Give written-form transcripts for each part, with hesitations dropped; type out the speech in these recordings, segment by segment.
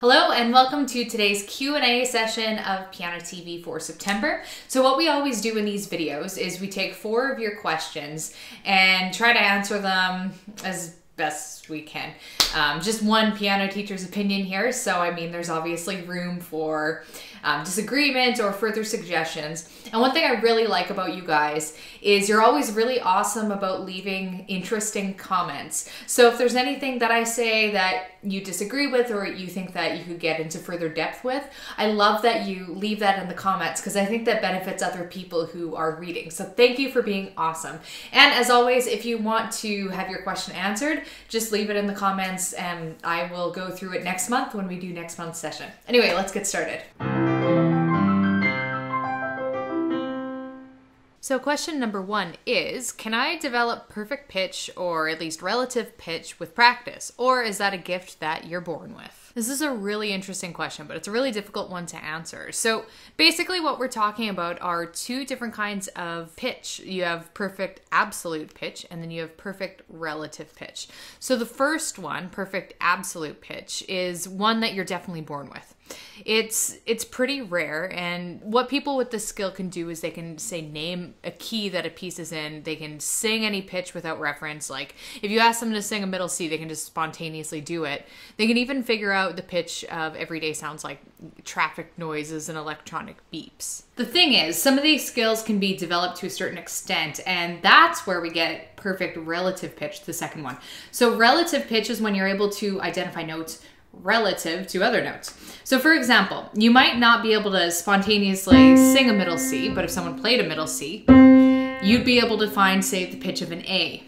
Hello and welcome to today's Q&A session of pianoTV for September. So what we always do in these videos is we take 4 of your questions and try to answer them as best we can. Just one piano teacher's opinion here, so I mean there's obviously room for disagreement or further suggestions. And one thing I really like about you guys is you're always really awesome about leaving interesting comments. So if there's anything that I say that you disagree with or you think that you could get into further depth with, I love that you leave that in the comments because I think that benefits other people who are reading. So thank you for being awesome. And as always, if you want to have your question answered, just leave it in the comments and I will go through it next month when we do next month's session. Anyway, let's get started. So question number 1 is, can I develop perfect pitch or at least relative pitch with practice? Or is that a gift that you're born with? This is a really interesting question, but it's a really difficult one to answer. So basically what we're talking about are 2 different kinds of pitch. You have perfect absolute pitch and then you have perfect relative pitch. So the first one, perfect absolute pitch, is one that you're definitely born with. It's pretty rare, and what people with this skill can do is they can say name a key that a piece is in. They can sing any pitch without reference. Like if you ask them to sing a middle C, they can just spontaneously do it. They can even figure out the pitch of everyday sounds like traffic noises and electronic beeps. The thing is, some of these skills can be developed to a certain extent, and that's where we get perfect relative pitch, the second one. So relative pitch is when you're able to identify notes relative to other notes. So for example, you might not be able to spontaneously sing a middle C, but if someone played a middle C, you'd be able to find, say, the pitch of an A.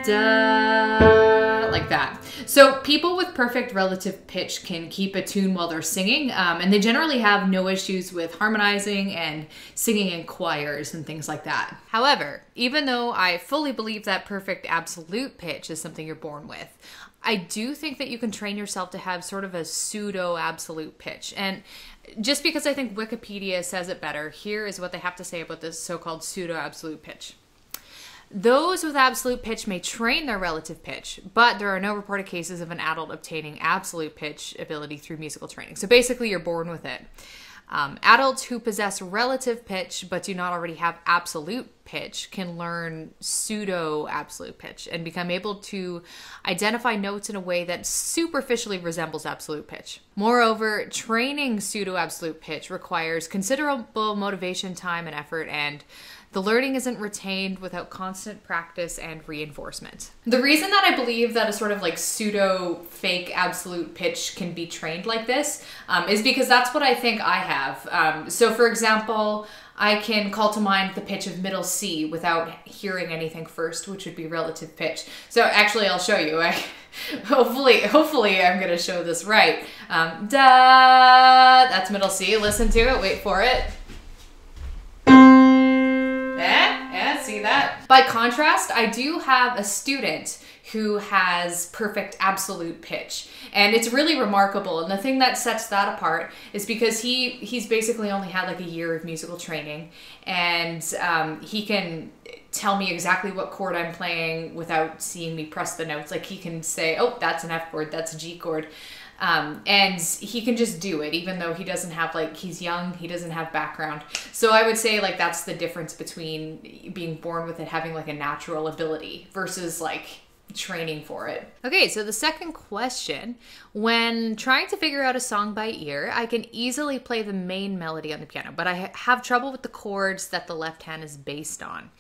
Da, like that. So people with perfect relative pitch can keep a tune while they're singing, and they generally have no issues with harmonizing and singing in choirs and things like that. However, even though I fully believe that perfect absolute pitch is something you're born with, I do think that you can train yourself to have sort of a pseudo-absolute pitch. And just because I think Wikipedia says it better, here is what they have to say about this so-called pseudo-absolute pitch. Those with absolute pitch may train their relative pitch, but there are no reported cases of an adult obtaining absolute pitch ability through musical training. So basically, you're born with it. Adults who possess relative pitch but do not already have absolute pitch can learn pseudo-absolute pitch and become able to identify notes in a way that superficially resembles absolute pitch. Moreover, training pseudo-absolute pitch requires considerable motivation, time, and effort, and the learning isn't retained without constant practice and reinforcement. The reason that I believe that a sort of like pseudo fake absolute pitch can be trained like this is because that's what I think I have. So for example, I can call to mind the pitch of middle C without hearing anything first, which would be relative pitch. So actually I'll show you. Hopefully I'm gonna show this right. Da, that's middle C. Listen to it, wait for it. Yeah, see that? By contrast, I do have a student who has perfect absolute pitch, and it's really remarkable. And the thing that sets that apart is because he's basically only had like a year of musical training, and he can tell me exactly what chord I'm playing without seeing me press the notes. Like he can say, oh, that's an F chord, that's a G chord. And he can just do it, even though he doesn't have, like, he's young, he doesn't have background. So I would say, like, that's the difference between being born with it, having, like, a natural ability versus, like, training for it. Okay, so the second question, when trying to figure out a song by ear, I can easily play the main melody on the piano, but I have trouble with the chords that the left hand is based on.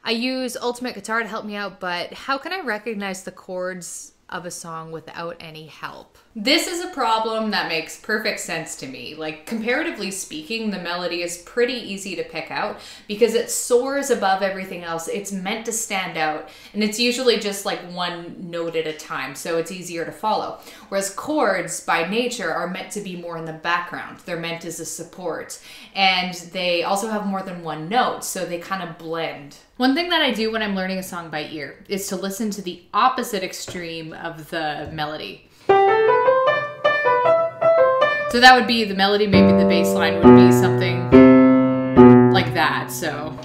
I use Ultimate Guitar to help me out, but how can I recognize the chords of a song without any help? This is a problem that makes perfect sense to me. Like, comparatively speaking, the melody is pretty easy to pick out because it soars above everything else. It's meant to stand out, and it's usually just like one note at a time, so it's easier to follow. Whereas chords, by nature, are meant to be more in the background. They're meant as a support, and they also have more than one note, so they kind of blend. One thing that I do when I'm learning a song by ear is to listen to the opposite extreme of the melody. So that would be the melody, maybe the bass line would be something like that, so.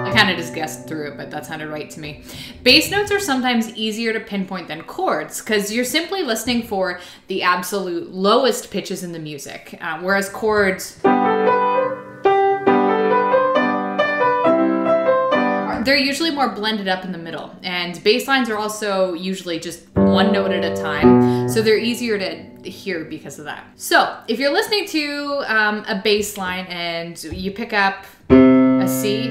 I kind kind of just guessed through it, but that sounded right to me. Bass notes are sometimes easier to pinpoint than chords because you're simply listening for the absolute lowest pitches in the music, whereas chords, they're usually more blended up in the middle, and bass lines are also usually just one note at a time, so they're easier to hear because of that. So if you're listening to a bass line and you pick up a C,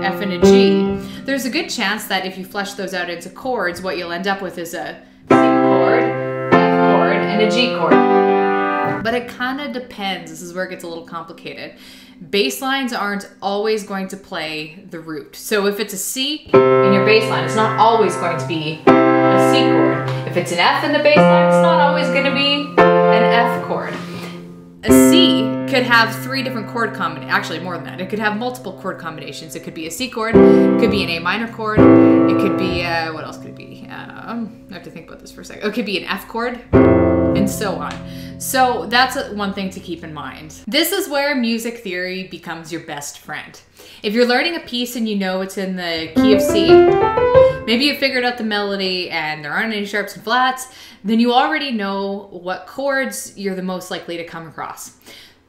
F, and a G, there's a good chance that if you flesh those out into chords, what you'll end up with is a C chord, F chord, and a G chord. But it kind of depends. This is where it gets a little complicated. Bass lines aren't always going to play the root. So if it's a C in your bass line, it's not always going to be a C chord. If it's an F in the bass line, it's not always going to be an F chord. A C could have 3 different chord combinations, actually more than that. It could have multiple chord combinations. It could be a C chord, it could be an A minor chord, it could be, what else could it be? I have to think about this for a second. It could be an F chord, and so on. So that's one thing to keep in mind. This is where music theory becomes your best friend. If you're learning a piece and you know it's in the key of C, maybe you figured out the melody and there aren't any sharps and flats, then you already know what chords you're the most likely to come across.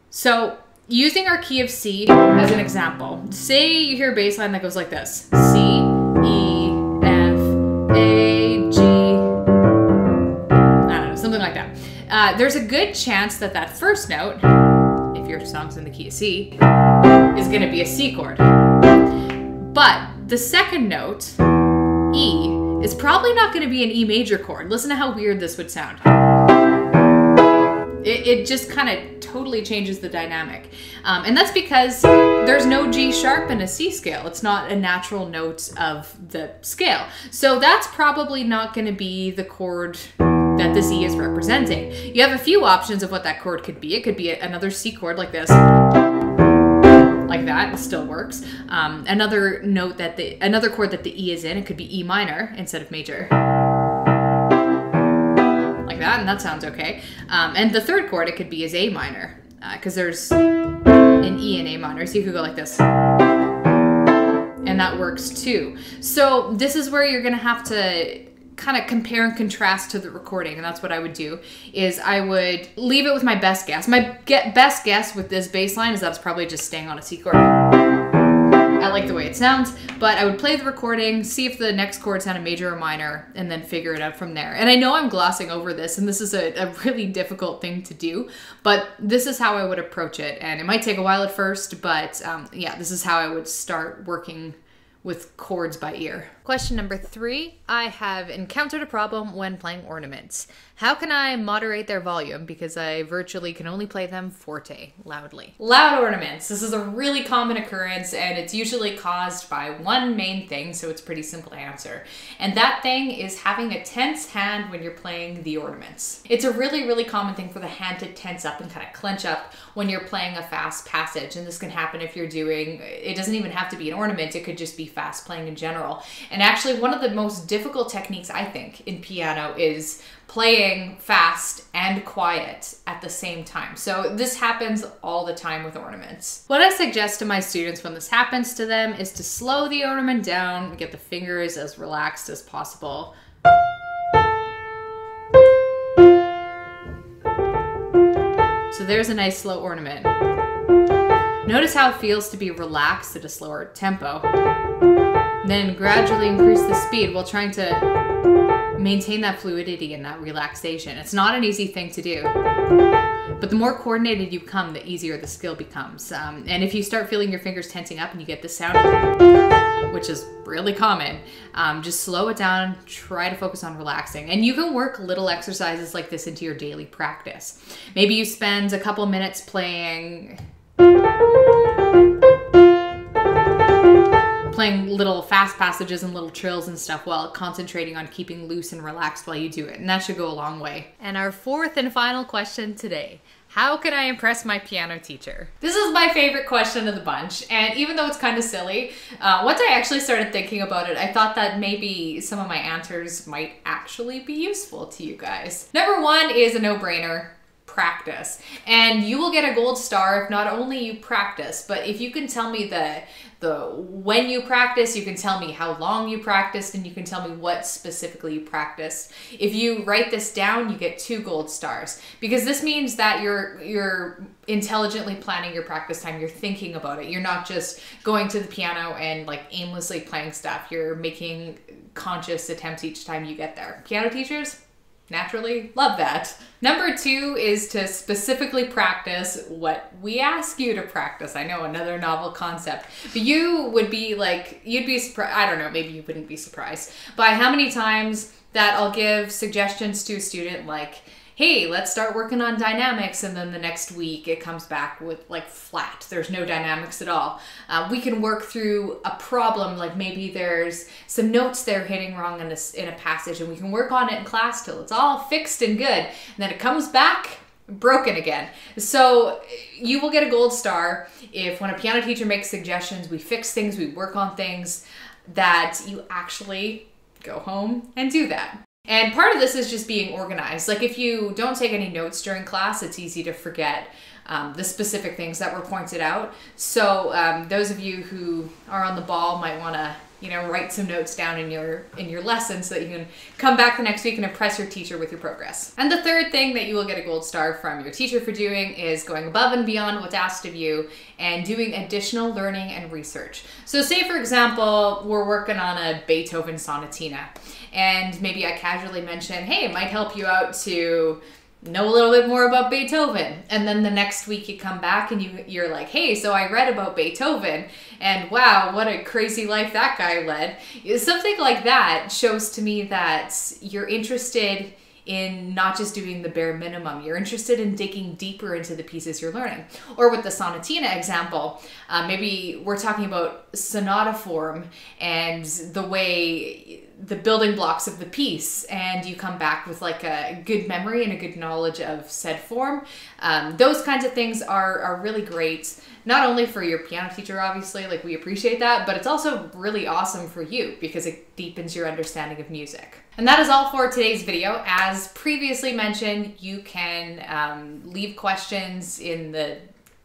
So using our key of C as an example, say you hear a bass line that goes like this: C, E, F, A, G, I don't know, something like that. There's a good chance that that first note, if your song's in the key of C, is going to be a C chord. But the second note, E, is probably not going to be an E major chord. Listen to how weird this would sound. It just kind of totally changes the dynamic. And that's because there's no G sharp in a C scale. It's not a natural note of the scale. So that's probably not going to be the chord that this E is representing. You have a few options of what that chord could be. It could be another C chord like this, like that, it still works. Another chord that the E is in, it could be E minor instead of major, like that, and that sounds okay. And the third chord it could be is A minor, because there's an E in A minor, so you could go like this, and that works too. So this is where you're gonna have to kind of compare and contrast to the recording, and that's what I would do. Is I would leave it with my best guess. My best guess with this bass line is that it's probably just staying on a C chord. I like the way it sounds, but I would play the recording, see if the next chord sounded major or minor, and then figure it out from there. And I know I'm glossing over this, and this is a really difficult thing to do, but this is how I would approach it. And it might take a while at first, but yeah, this is how I would start working with chords by ear. Question number 3, I have encountered a problem when playing ornaments. How can I moderate their volume because I virtually can only play them forte, loudly? Loud ornaments. This is a really common occurrence and it's usually caused by one main thing, so it's pretty simple to answer. And that thing is having a tense hand when you're playing the ornaments. It's a really, really common thing for the hand to tense up and kind of clench up when you're playing a fast passage. And this can happen if you're doing, it doesn't even have to be an ornament, it could just be fast playing in general. And actually one of the most difficult techniques I think in piano is playing fast and quiet at the same time. So this happens all the time with ornaments. What I suggest to my students when this happens to them is to slow the ornament down, get the fingers as relaxed as possible. So there's a nice slow ornament. Notice how it feels to be relaxed at a slower tempo. Then gradually increase the speed while trying to maintain that fluidity and that relaxation. It's not an easy thing to do, but the more coordinated you become, the easier the skill becomes. And if you start feeling your fingers tensing up and you get this sound, which is really common, just slow it down, try to focus on relaxing. And you can work little exercises like this into your daily practice. Maybe you spend a couple minutes playing little fast passages and little trills and stuff while concentrating on keeping loose and relaxed while you do it. And that should go a long way. And our fourth and final question today. How can I impress my piano teacher? This is my favorite question of the bunch, and even though it's kind of silly, once I actually started thinking about it, I thought that maybe some of my answers might actually be useful to you guys. Number one is a no-brainer. practice. And you will get a gold star if not only you practice, but if you can tell me the when you practice, you can tell me how long you practiced, and you can tell me what specifically you practiced. If you write this down, you get 2 gold stars, because this means that you're intelligently planning your practice time. You're thinking about it. You're not just going to the piano and like aimlessly playing stuff. You're making conscious attempts each time you get there. Piano teachers naturally love that. Number 2 is to specifically practice what we ask you to practice. I know, another novel concept, but you would be like, you'd be surprised. I don't know, maybe you wouldn't be surprised by how many times that I'll give suggestions to a student like, hey, let's start working on dynamics, and then the next week it comes back with like flat. There's no dynamics at all. We can work through a problem, like maybe there's some notes they're hitting wrong in a passage, and we can work on it in class till it's all fixed and good, and then it comes back broken again. So you will get a gold star if, when a piano teacher makes suggestions, we fix things, we work on things, that you actually go home and do that. And part of this is just being organized. Like if you don't take any notes during class, it's easy to forget the specific things that were pointed out. So those of you who are on the ball might want to, you know, write some notes down in your lesson so that you can come back the next week and impress your teacher with your progress. And the third thing that you will get a gold star from your teacher for doing is going above and beyond what's asked of you and doing additional learning and research. So say, for example, we're working on a Beethoven sonatina, and maybe I casually mention, hey, it might help you out to know a little bit more about Beethoven. And then the next week you come back and you're like, hey, so I read about Beethoven, and wow, what a crazy life that guy led. Something like that shows to me that you're interested in not just doing the bare minimum. You're interested in digging deeper into the pieces you're learning. Or with the sonatina example, maybe we're talking about sonata form and the way, the building blocks of the piece, and you come back with like a good memory and a good knowledge of said form. Those kinds of things are really great, not only for your piano teacher, obviously, like we appreciate that, but it's also really awesome for you because it deepens your understanding of music. And that is all for today's video. As previously mentioned, you can leave questions in the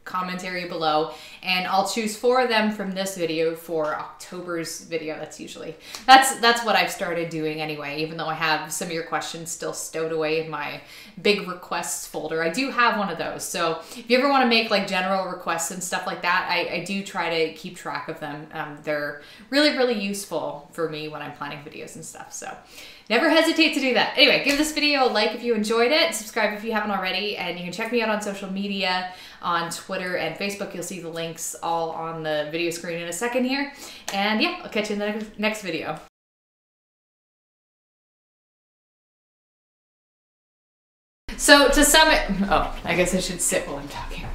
comment area below, and I'll choose 4 of them from this video for October's video. That's what I've started doing anyway, even though I have some of your questions still stowed away in my big requests folder. I do have one of those, so if you ever want to make like general requests and stuff like that, I do try to keep track of them. They're really useful for me when I'm planning videos and stuff, so never hesitate to do that. Anyway, give this video a like if you enjoyed it, subscribe if you haven't already, and you can check me out on social media, on Twitter and Facebook. You'll see the links all on the video screen in a second here. And yeah, I'll catch you in the next video. So to sum it, oh, I guess I should sit while I'm talking.